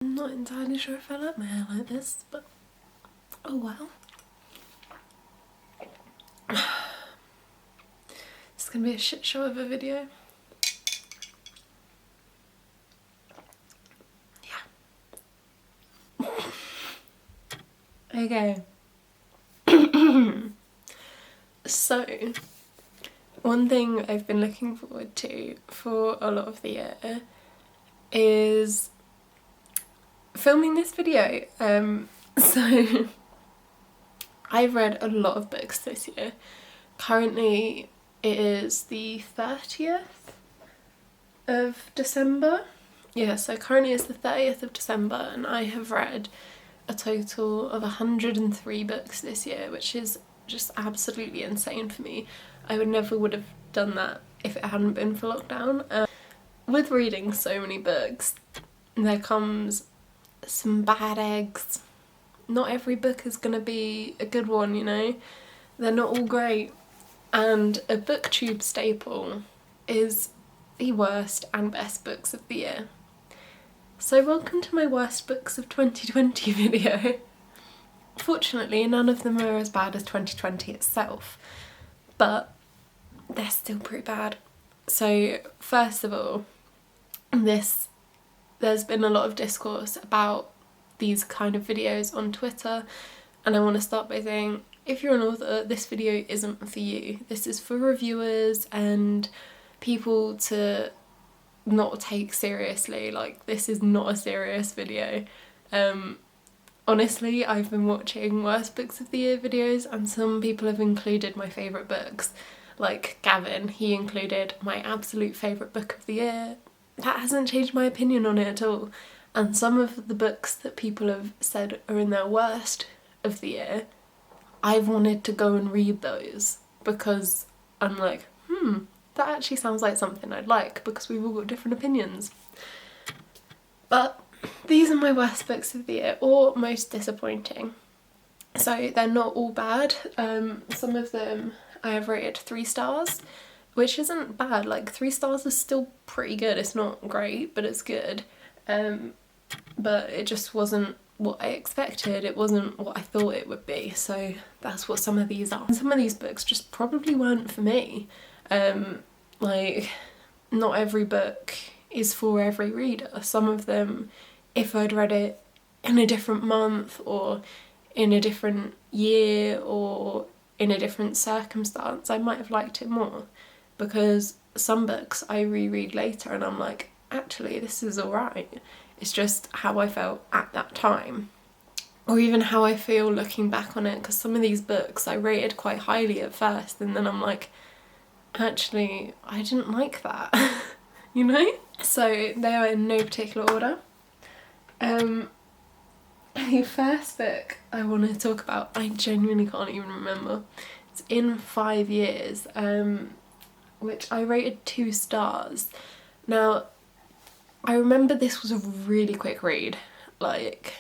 I'm not entirely sure if I like my hair like this, but oh well. It's gonna be a shit show of a video. Yeah. Okay. So, one thing I've been looking forward to for a lot of the year is filming this video. So I've read a lot of books this year. Currently it is the 30th of December. Yeah, so currently it's the 30th of December and I have read a total of 103 books this year, which is just absolutely insane for me. I would have done that if it hadn't been for lockdown. With reading so many books, there comes some bad eggs. Not every book is gonna be a good one, you know? They're not all great. And a booktube staple is the worst and best books of the year. So welcome to my worst books of 2020 video. Fortunately, none of them are as bad as 2020 itself, but they're still pretty bad. So first of all, there's been a lot of discourse about these kind of videos on Twitter, and I want to start by saying, if you're an author, this video isn't for you. This is for reviewers and people to not take seriously. Like, this is not a serious video. Honestly, I've been watching worst books of the year videos and some people have included my favourite books. Like Gavin, he included my absolute favourite book of the year. That hasn't changed my opinion on it at all. And some of the books that people have said are in their worst of the year, I've wanted to go and read those because I'm like, that actually sounds like something I'd like, because we've all got different opinions. But these are my worst books of the year, or most disappointing. So they're not all bad. Some of them I have rated 3 stars, which isn't bad. Like, 3 stars is still pretty good. It's not great, but it's good. But it just wasn't what I expected. It wasn't what I thought it would be. So that's what some of these are. Some of these books just probably weren't for me. Like, not every book is for every reader. Some of them, if I'd read it in a different month or in a different year or in a different circumstance, I might have liked it more, because some books I reread later and I'm like, actually this is alright. It's just how I felt at that time, or even how I feel looking back on it, because some of these books I rated quite highly at first and then I'm like, actually I didn't like that. You know? So they are in no particular order. The first book I want to talk about, I genuinely can't even remember. It's In 5 Years, which I rated 2 stars. Now, I remember this was a really quick read. Like,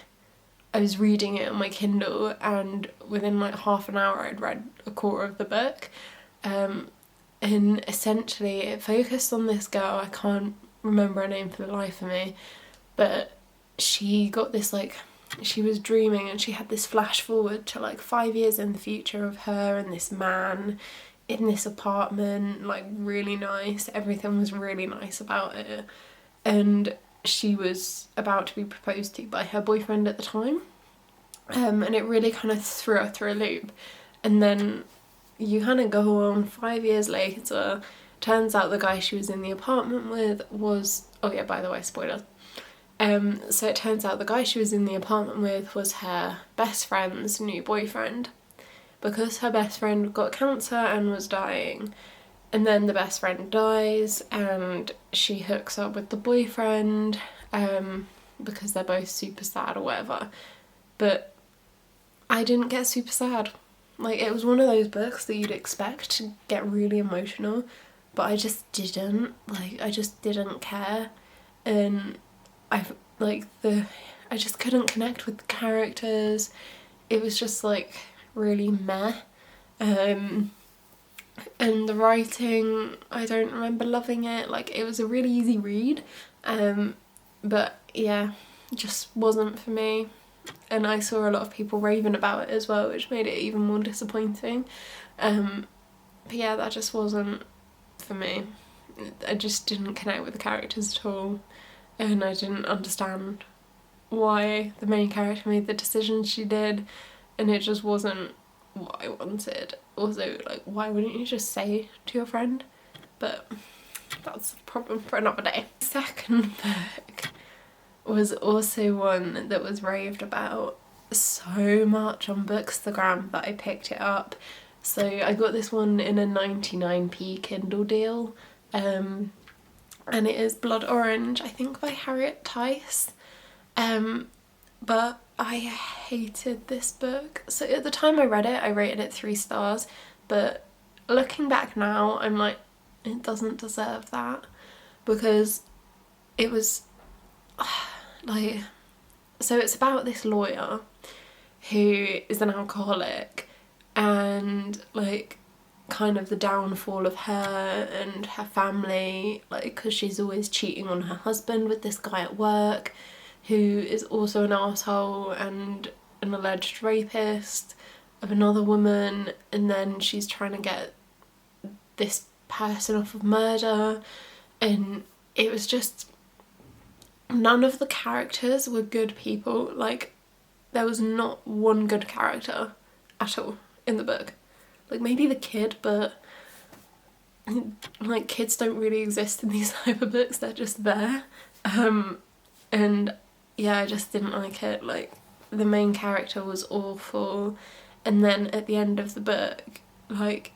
I was reading it on my Kindle and within like half an hour I'd read a quarter of the book. And essentially it focused on this girl, I can't remember her name for the life of me, but she got this, like, she was dreaming and she had this flash forward to like 5 years in the future of her and this man in this apartment, like really nice, everything was really nice about it, and she was about to be proposed to by her boyfriend at the time, and it really kind of threw her through a loop. And then you kind of go on 5 years later, turns out the guy she was in the apartment with was, oh yeah, by the way, spoilers. So it turns out the guy she was in the apartment with was her best friend's new boyfriend, because her best friend got cancer and was dying. And then the best friend dies and she hooks up with the boyfriend, because they're both super sad or whatever. But I didn't get super sad. Like, it was one of those books that you'd expect to get really emotional, but I just didn't. Like, I just didn't care. And I just couldn't connect with the characters. It was just like really meh. And the writing, I don't remember loving it. Like, it was a really easy read. But yeah, just wasn't for me. And I saw a lot of people raving about it as well, which made it even more disappointing. But yeah, that just wasn't for me. I just didn't connect with the characters at all, and I didn't understand why the main character made the decisions she did, and it just wasn't what I wanted. Also, like, why wouldn't you just say to your friend? But that's a problem for another day. The second book was also one that was raved about so much on Bookstagram that I picked it up. So I got this one in a 99p Kindle deal, and it is Blood Orange, I think by Harriet Tice. But I hated this book. So at the time I read it, I rated it 3 stars, but looking back now, I'm like, it doesn't deserve that, because it was like, so it's about this lawyer who is an alcoholic, and like kind of the downfall of her and her family, like, because she's always cheating on her husband with this guy at work who is also an arsehole and an alleged rapist of another woman, and then she's trying to get this person off of murder, and it was just, none of the characters were good people. Like, there was not one good character at all in the book. Like, maybe the kid, but like, kids don't really exist in these type of books, they're just there. And yeah, I just didn't like it. Like, the main character was awful, and then at the end of the book, like,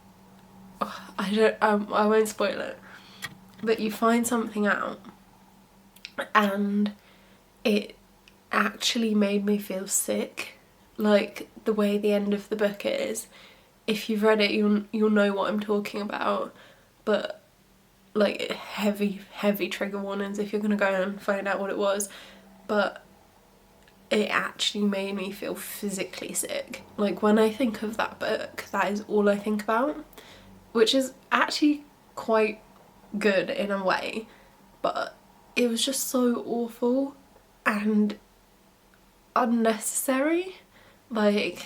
I won't spoil it, but you find something out, and it actually made me feel sick. Like, the way the end of the book is, if you've read it, you'll know what I'm talking about, but like, heavy trigger warnings if you're gonna go and find out what it was. But it actually made me feel physically sick. Like, when I think of that book, that is all I think about, which is actually quite good in a way, but it was just so awful and unnecessary. Like,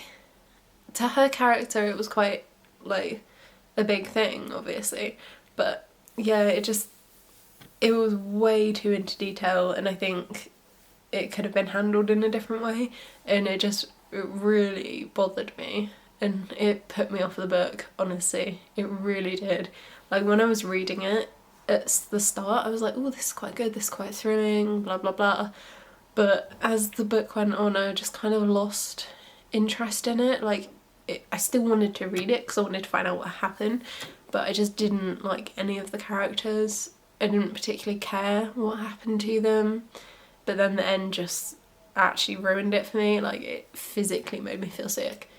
to her character it was quite like a big thing, obviously, but yeah, it was way too into detail, and I think it could have been handled in a different way, and it really bothered me, and it put me off the book, honestly. It really did. Like, when I was reading it at the start, I was like, oh, this is quite good, this is quite thrilling, blah blah blah, but as the book went on, I just kind of lost interest in it. Like, I still wanted to read it because I wanted to find out what happened, but I just didn't like any of the characters. I didn't particularly care what happened to them, but then the end just actually ruined it for me. Like, it physically made me feel sick,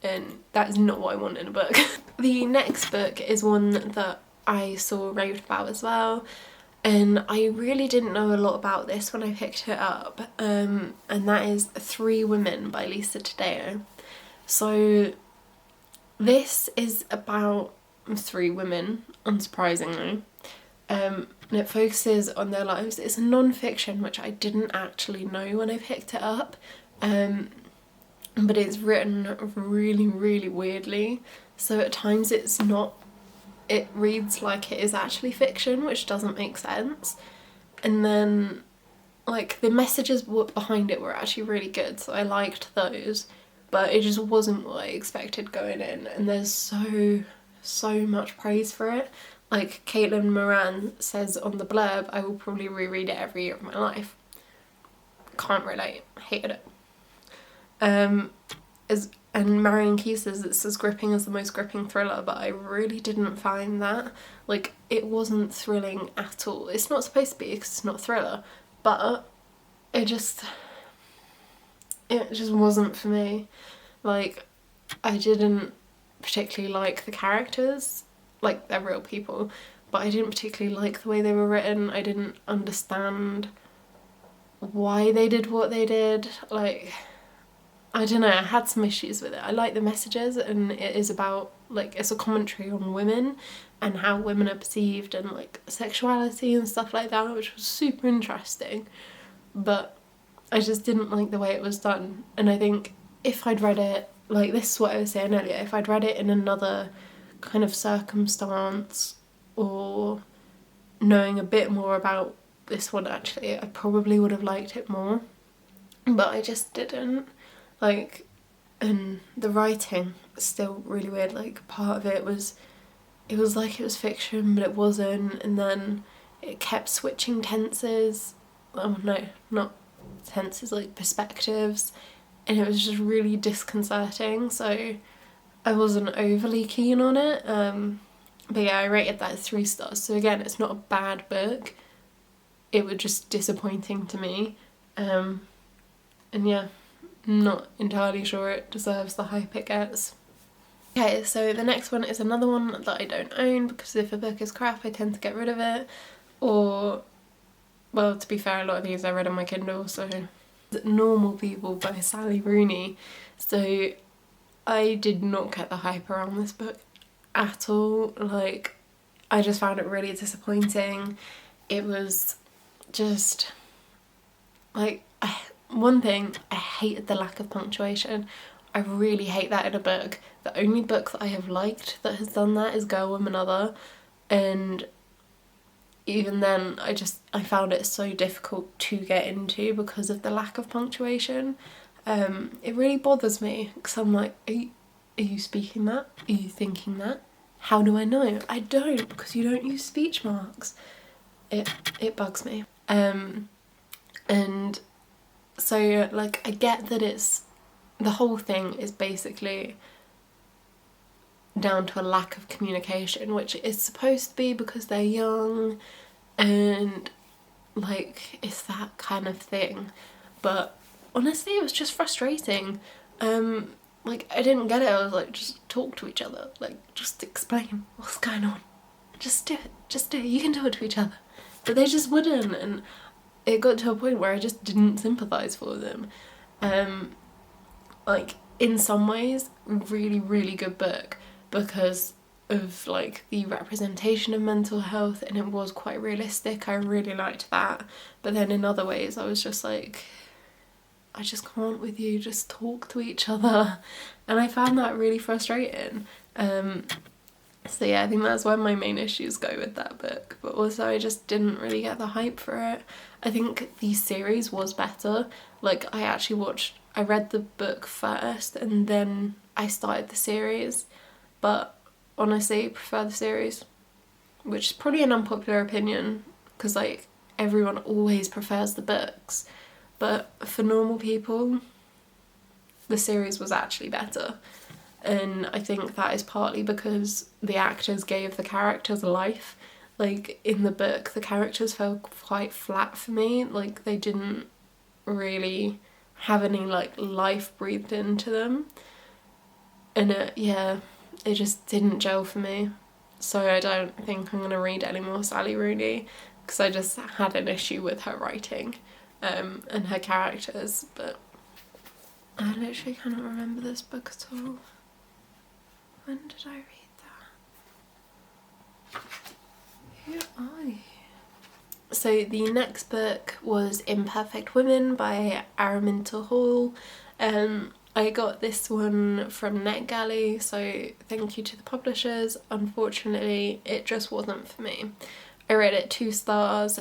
and that is not what I want in a book. The next book is one that I saw raved about as well, and I really didn't know a lot about this when I picked it up, and that is 3 Women by Lisa Taddeo. So this is about 3 women, unsurprisingly, and it focuses on their lives. It's a non-fiction, which I didn't actually know when I picked it up, but it's written really weirdly, so at times it reads like it is actually fiction, which doesn't make sense, and then like the messages behind it were actually really good, so I liked those, but it just wasn't what I expected going in, and there's so much praise for it. Like, Caitlin Moran says on the blurb, I will probably reread it every year of my life. Can't relate, hated it. And Marion Key says it's as gripping as the most gripping thriller, but I really didn't find that. Like, it wasn't thrilling at all. It's not supposed to be because it's not a thriller, but it just wasn't for me. Like, I didn't particularly like the characters, like, they're real people, but I didn't particularly like the way they were written. I didn't understand why they did what they did. Like, I don't know, I had some issues with it. I like the messages, and it is about, like, it's a commentary on women and how women are perceived and like sexuality and stuff like that, which was super interesting, but I just didn't like the way it was done. And I think if I'd read it, like, this is what I was saying earlier, if I'd read it in another kind of circumstance, or knowing a bit more about this one actually, I probably would have liked it more, but I just didn't. Like, and the writing was still really weird. Like, part of it was, it was like it was fiction but it wasn't, and then it kept switching tenses. Oh no, not tenses, like perspectives, and it was just really disconcerting, so I wasn't overly keen on it. But yeah, I rated that 3 stars. So again, it's not a bad book, it was just disappointing to me. And yeah, not entirely sure it deserves the hype it gets. Okay, so the next one is another one that I don't own, because if a book is crap I tend to get rid of it, or, well, to be fair, a lot of these I read on my Kindle, so. Normal People by Sally Rooney. So I did not get the hype around this book at all. Like, I just found it really disappointing. It was just, like, one thing, I hated the lack of punctuation. I really hate that in a book. The only book that I have liked that has done that is Girl, Woman, Other, and even then I found it so difficult to get into because of the lack of punctuation. It really bothers me, because I'm like, are you speaking that? Are you thinking that? How do I know? I don't, because you don't use speech marks. It bugs me. And so, like, I get that it's, the whole thing is basically down to a lack of communication, which is supposed to be because they're young and, like, it's that kind of thing. But honestly, it was just frustrating. Like, I didn't get it. I was like, just talk to each other, like, just explain what's going on, just do it, you can talk to each other. But they just wouldn't, and it got to a point where I just didn't sympathise for them. Like, in some ways, really, really good book, because of, like, the representation of mental health, and it was quite realistic. I really liked that. But then in other ways I was just like, I just can't with you, just talk to each other. And I found that really frustrating. So yeah, I think that's where my main issues go with that book. But also I just didn't really get the hype for it. I think the series was better. Like, I read the book first and then I started the series, but honestly I prefer the series, which is probably an unpopular opinion, because, like, everyone always prefers the books, but for normal people the series was actually better. And I think that is partly because the actors gave the characters life. Like, in the book the characters felt quite flat for me, like they didn't really have any, like, life breathed into them, and it just didn't gel for me. So I don't think I'm gonna read any more Sally Rooney, because I just had an issue with her writing and her characters. But I literally cannot remember this book at all. When did I read that? Who are you? So the next book was Imperfect Women by Araminta Hall. I got this one from NetGalley, so thank you to the publishers. Unfortunately, it just wasn't for me. I read it 2 stars,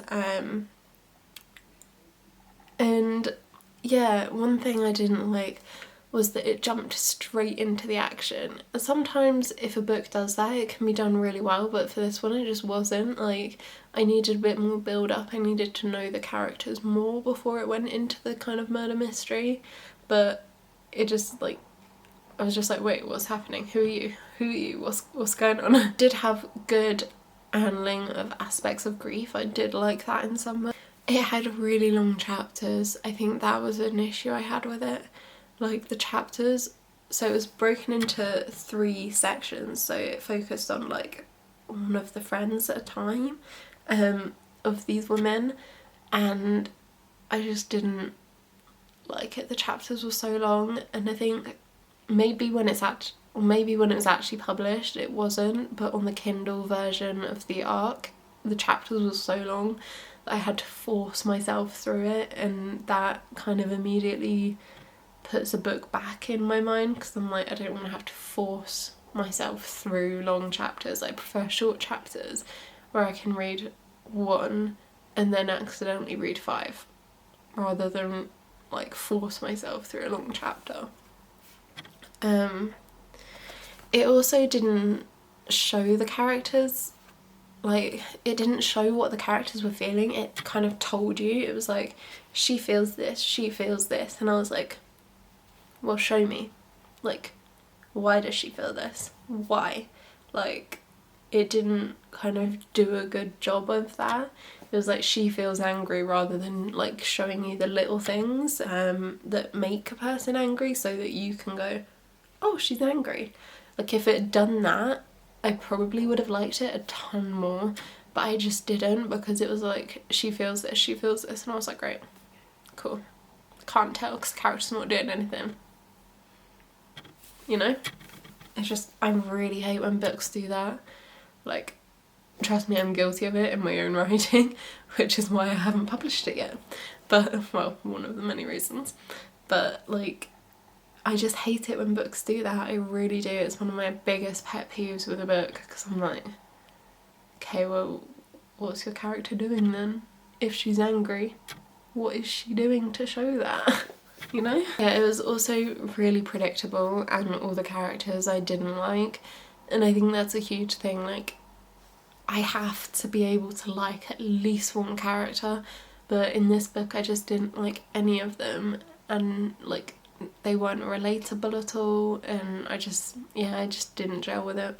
and yeah, one thing I didn't like was that it jumped straight into the action. Sometimes if a book does that, it can be done really well, but for this one it just wasn't. Like, I needed a bit more build up, I needed to know the characters more before it went into the kind of murder mystery, but it just, like, I was just like, wait, what's happening? Who are you? What's going on? I did have good handling of aspects of grief. I did like that in some way. It had really long chapters. I think that was an issue I had with it. Like, the chapters, so it was broken into 3 sections, so it focused on, like, one of the friends at a time of these women, and I just didn't like it. The chapters were so long, and I think maybe when it was actually published it wasn't, but on the Kindle version of the ARC the chapters were so long I had to force myself through it, and that kind of immediately puts a book back in my mind, because I'm like, I don't want to have to force myself through long chapters. I prefer short chapters where I can read one and then accidentally read 5, rather than like force myself through a long chapter. It also didn't show the characters, like it didn't show what the characters were feeling. It kind of told you. It was like, she feels this, she feels this, and I was like, well, show me. Like, why does she feel this? Why? Like, it didn't kind of do a good job of that. It was like, she feels angry, rather than like showing you the little things that make a person angry, so that you can go, oh, she's angry. Like, if it had done that, I probably would have liked it a ton more, but I just didn't, because it was like, she feels this, she feels this, and I was like, great, cool. Can't tell because the character's not doing anything. You know? It's just, I really hate when books do that. Like, trust me, I'm guilty of it in my own writing, which is why I haven't published it yet. But, well, one of the many reasons. But, like, I just hate it when books do that. I really do. It's one of my biggest pet peeves with a book, because I'm like, okay, well, what's your character doing then? If she's angry, what is she doing to show that? You know? Yeah, it was also really predictable, and all the characters I didn't like, and I think that's a huge thing. Like, I have to be able to like at least one character, but in this book I just didn't like any of them, and like, they weren't relatable at all, and I just didn't gel with it.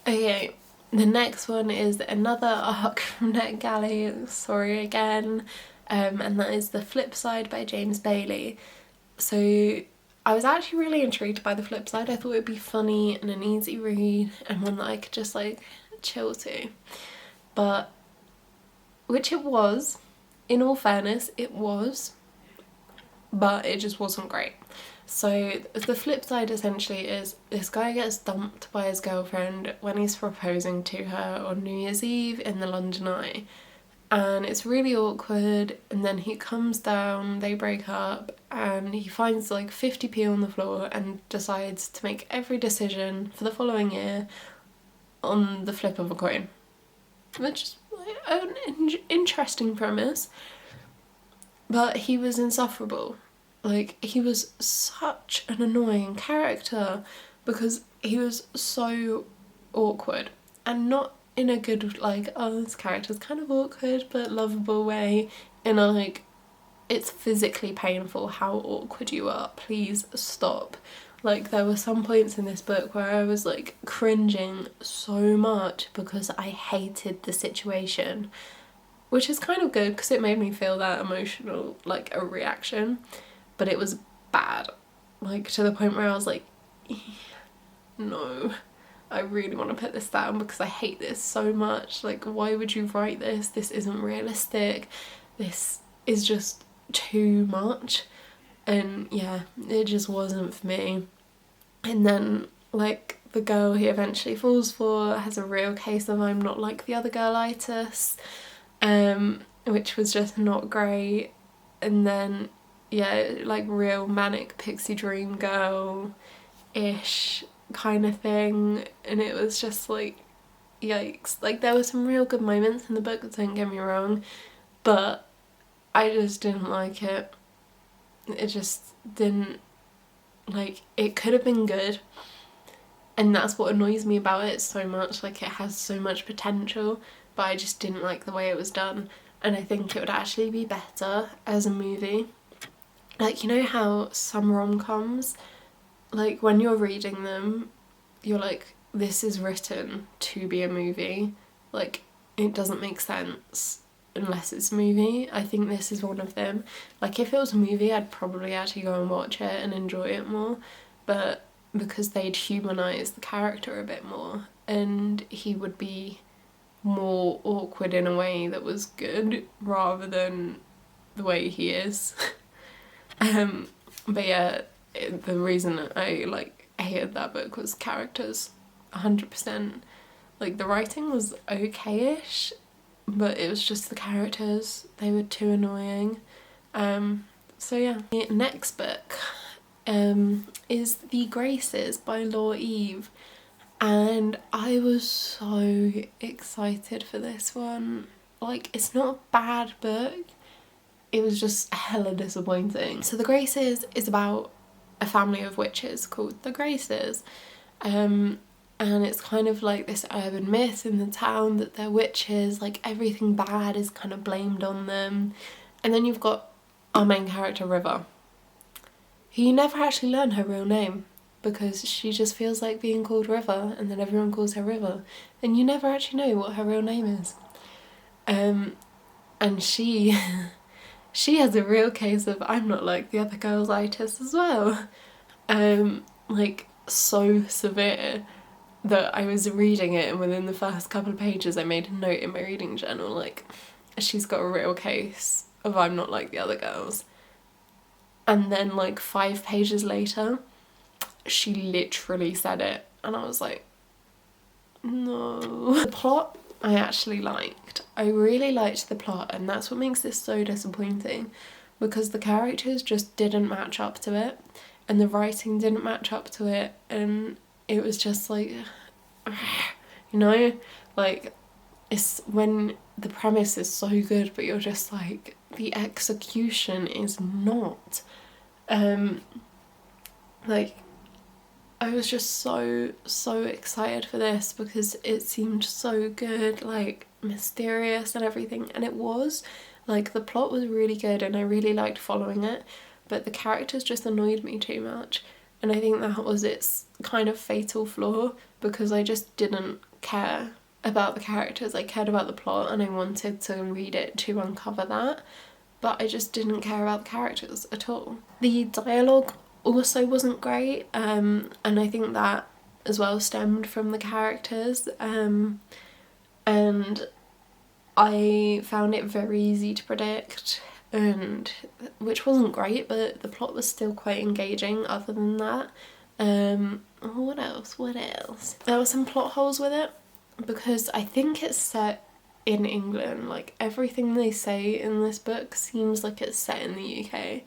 Okay, the next one is another arc from NetGalley, sorry again, and that is The Flip Side by James Bailey. So I was actually really intrigued by The Flip Side. I thought it would be funny and an easy read, and one that I could just like chill to, but which it was, in all fairness, it was, but it just wasn't great. So the flip side essentially is, this guy gets dumped by his girlfriend when he's proposing to her on New Year's Eve in the London Eye, and it's really awkward, and then he comes down, they break up, and he finds like 50p on the floor and decides to make every decision for the following year on the flip of a coin, which is like an interesting premise, but he was insufferable. Like, he was such an annoying character, because he was so awkward, and not in a good, like, oh, this character's kind of awkward but lovable way, in a like, it's physically painful how awkward you are, please stop. Like, there were some points in this book where I was like cringing so much because I hated the situation, which is kind of good because it made me feel that emotional, like, a reaction. But it was bad, like to the point where I was like, no, I really want to put this down because I hate this so much. Like, why would you write this? This isn't realistic. This is just too much. And yeah, it just wasn't for me. And then, like, the girl he eventually falls for has a real case of I'm not like the other girl-itis, which was just not great. And then, yeah, like real manic pixie dream girl-ish kind of thing, and it was just like, yikes. Like, there were some real good moments in the book, don't get me wrong, but I just didn't like it. It just didn't, like, it could have been good, and that's what annoys me about it so much. Like, it has so much potential, but I just didn't like the way it was done, and I think it would actually be better as a movie. Like, you know how some rom-coms, like, when you're reading them, you're like, this is written to be a movie. Like, it doesn't make sense unless it's a movie. I think this is one of them. Like, if it was a movie, I'd probably actually go and watch it and enjoy it more, but because they'd humanise the character a bit more, and he would be more awkward in a way that was good, rather than the way he is. But yeah, the reason I like hated that book was characters, 100%. Like, the writing was okay-ish, but it was just the characters, they were too annoying. So yeah. The next book is The Graces by Laura Eve, and I was so excited for this one. Like, it's not a bad book, it was just hella disappointing. So The Graces is about a family of witches called the Graces, and it's kind of like this urban myth in the town that they're witches, like everything bad is kind of blamed on them. And then you've got our main character River, who you never actually learn her real name because she just feels like being called River, and then everyone calls her River, and you never actually know what her real name is. And she she has a real case of I'm not like the other girls-itis as well. Like, so severe that I was reading it, and within the first couple of pages I made a note in my reading journal, like, she's got a real case of I'm not like the other girls. And then like 5 pages later, she literally said it, and I was like, no. The plot I actually liked. I really liked the plot, and that's what makes this so disappointing, because the characters just didn't match up to it, and the writing didn't match up to it, and it was just like, you know, like, it's when the premise is so good but you're just like, the execution is not. Like, I was just so excited for this because it seemed so good, like mysterious and everything, and it was. Like, the plot was really good and I really liked following it, but the characters just annoyed me too much, and I think that was its kind of fatal flaw, because I just didn't care about the characters. I cared about the plot and I wanted to read it to uncover that, but I just didn't care about the characters at all. The dialogue also wasn't great, and I think that as well stemmed from the characters, and I found it very easy to predict, and which wasn't great, but the plot was still quite engaging other than that. What else? There were some plot holes with it, because I think it's set in England. Like, everything they say in this book seems like it's set in the UK,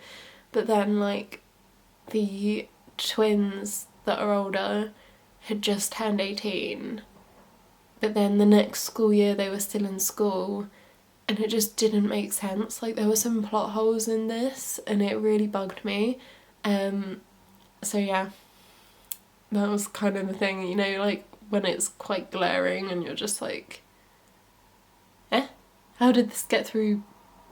but then like the twins that are older had just turned 18, but then the next school year they were still in school, and it just didn't make sense. Like, there were some plot holes in this and it really bugged me. So yeah, that was kind of the thing, you know, like when it's quite glaring and you're just like, how did this get through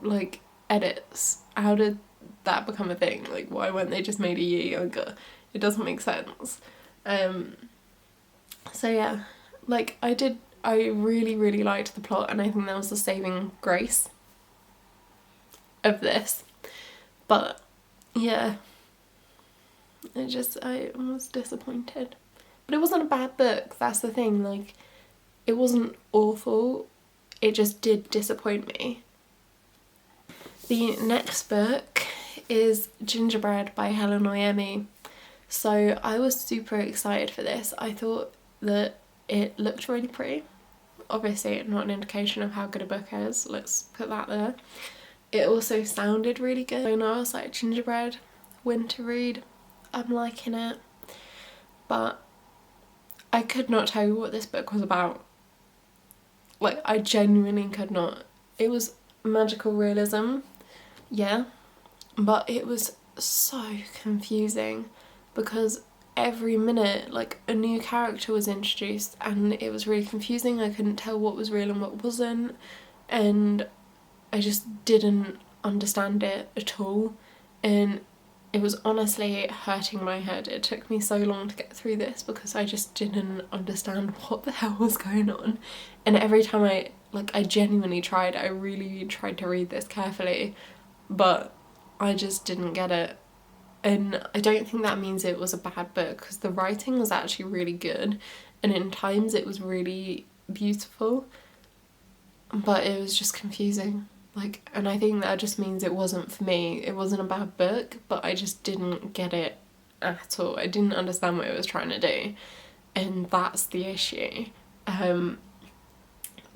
like edits? How did that become a thing? Like, why weren't they just made a year younger? It doesn't make sense. So yeah, like, I really liked the plot, and I think that was the saving grace of this. But yeah, I was disappointed. But it wasn't a bad book, that's the thing. Like, it wasn't awful, it just did disappoint me. The next book is Gingerbread by Helen Noemi. So I was super excited for this. I thought that it looked really pretty. Obviously not an indication of how good a book is, let's put that there. It also sounded really good. I know, I was like, gingerbread, winter read, I'm liking it. But I could not tell you what this book was about. Like, I genuinely could not. It was magical realism, yeah, but it was so confusing, because every minute like a new character was introduced and it was really confusing. I couldn't tell what was real and what wasn't, and I just didn't understand it at all, and it was honestly hurting my head. It took me so long to get through this because I just didn't understand what the hell was going on, and every time I genuinely tried, I really tried to read this carefully, but I just didn't get it. And I don't think that means it was a bad book, because the writing was actually really good and in times it was really beautiful, but it was just confusing. Like, and I think that just means it wasn't for me. It wasn't a bad book, but I just didn't get it at all. I didn't understand what it was trying to do, and that's the issue.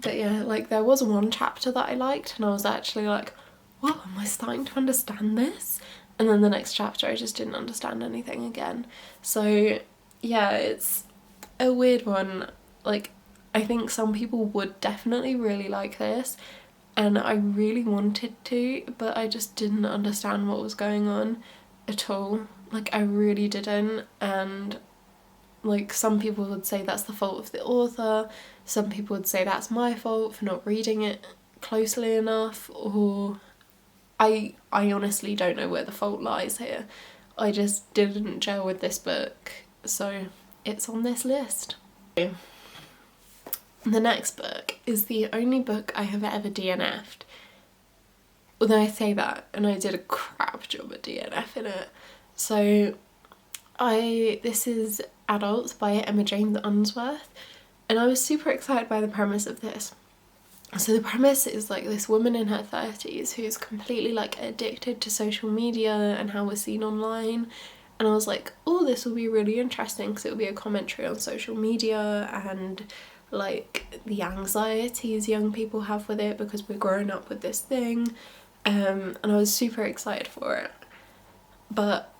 But yeah, like there was one chapter that I liked and I was actually like, wow, am I starting to understand this? And then the next chapter I just didn't understand anything again. So yeah, it's a weird one. Like, I think some people would definitely really like this, and I really wanted to, but I just didn't understand what was going on at all. Like, I really didn't. And like, some people would say that's the fault of the author, some people would say that's my fault for not reading it closely enough, or I honestly don't know where the fault lies here. I just didn't gel with this book, so it's on this list. The next book is the only book I have ever DNF'd. Although I say that, and I did a crap job at DNFing it. So this is Adults by Emma James Unsworth, and I was super excited by the premise of this. So the premise is like this woman in her 30s who's completely like addicted to social media and how we're seen online, and I was like, oh, this will be really interesting because it will be a commentary on social media and like the anxieties young people have with it because we're growing up with this thing, and I was super excited for it. But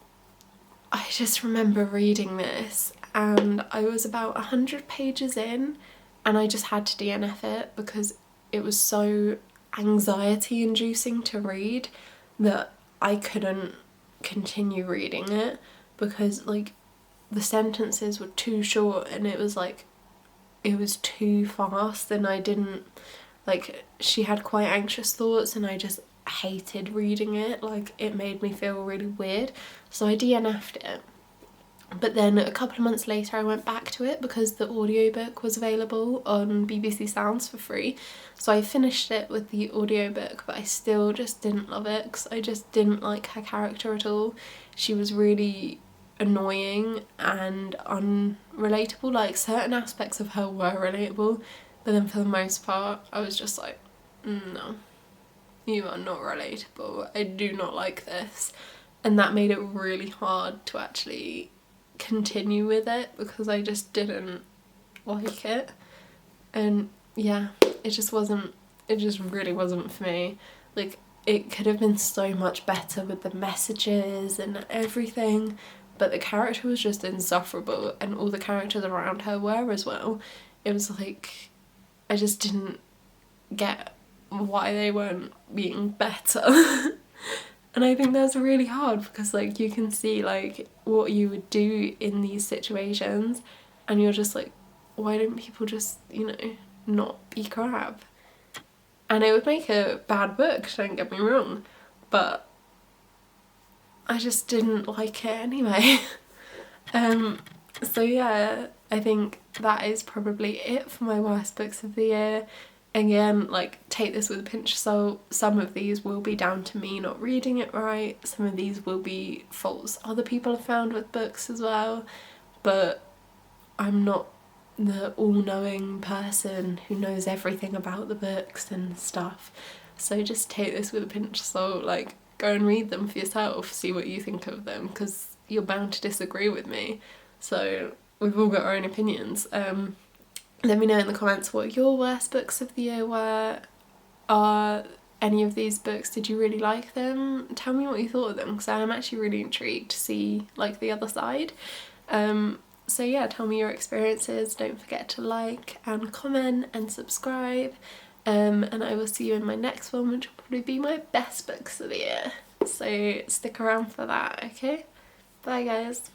I just remember reading this and I was about 100 pages in and I just had to DNF it because it was so anxiety inducing to read that I couldn't continue reading it because like the sentences were too short and it was like it was too fast, and I didn't like, she had quite anxious thoughts and I just hated reading it. Like, it made me feel really weird, so I DNF'd it. But then a couple of months later I went back to it because the audiobook was available on BBC Sounds for free, so I finished it with the audiobook, but I still just didn't love it because I just didn't like her character at all. She was really annoying and unrelatable. Like, certain aspects of her were relatable, but then for the most part I was just like, no, you are not relatable, I do not like this. And that made it really hard to actually continue with it because I just didn't like it. And yeah, it just really wasn't for me. Like, it could have been so much better with the messages and everything, but the character was just insufferable, and all the characters around her were as well. It was like, I just didn't get why they weren't being better. And I think that's really hard because like you can see like what you would do in these situations and you're just like, why don't people just, you know, not be crap? And it would make a bad book, don't get me wrong, but I just didn't like it anyway. So yeah, I think that is probably it for my worst books of the year. Again, like, take this with a pinch of salt. Some of these will be down to me not reading it right. Some of these will be faults other people have found with books as well. But I'm not the all-knowing person who knows everything about the books and stuff. So just take this with a pinch of salt. Like, go and read them for yourself, see what you think of them, because you're bound to disagree with me. So we've all got our own opinions. Let me know in the comments what your worst books of the year were. Are any of these books, did you really like them? Tell me what you thought of them, because I'm actually really intrigued to see like the other side. So yeah, tell me your experiences. Don't forget to like and comment and subscribe. And I will see you in my next one, which will probably be my best books of the year. So stick around for that, okay? Bye guys.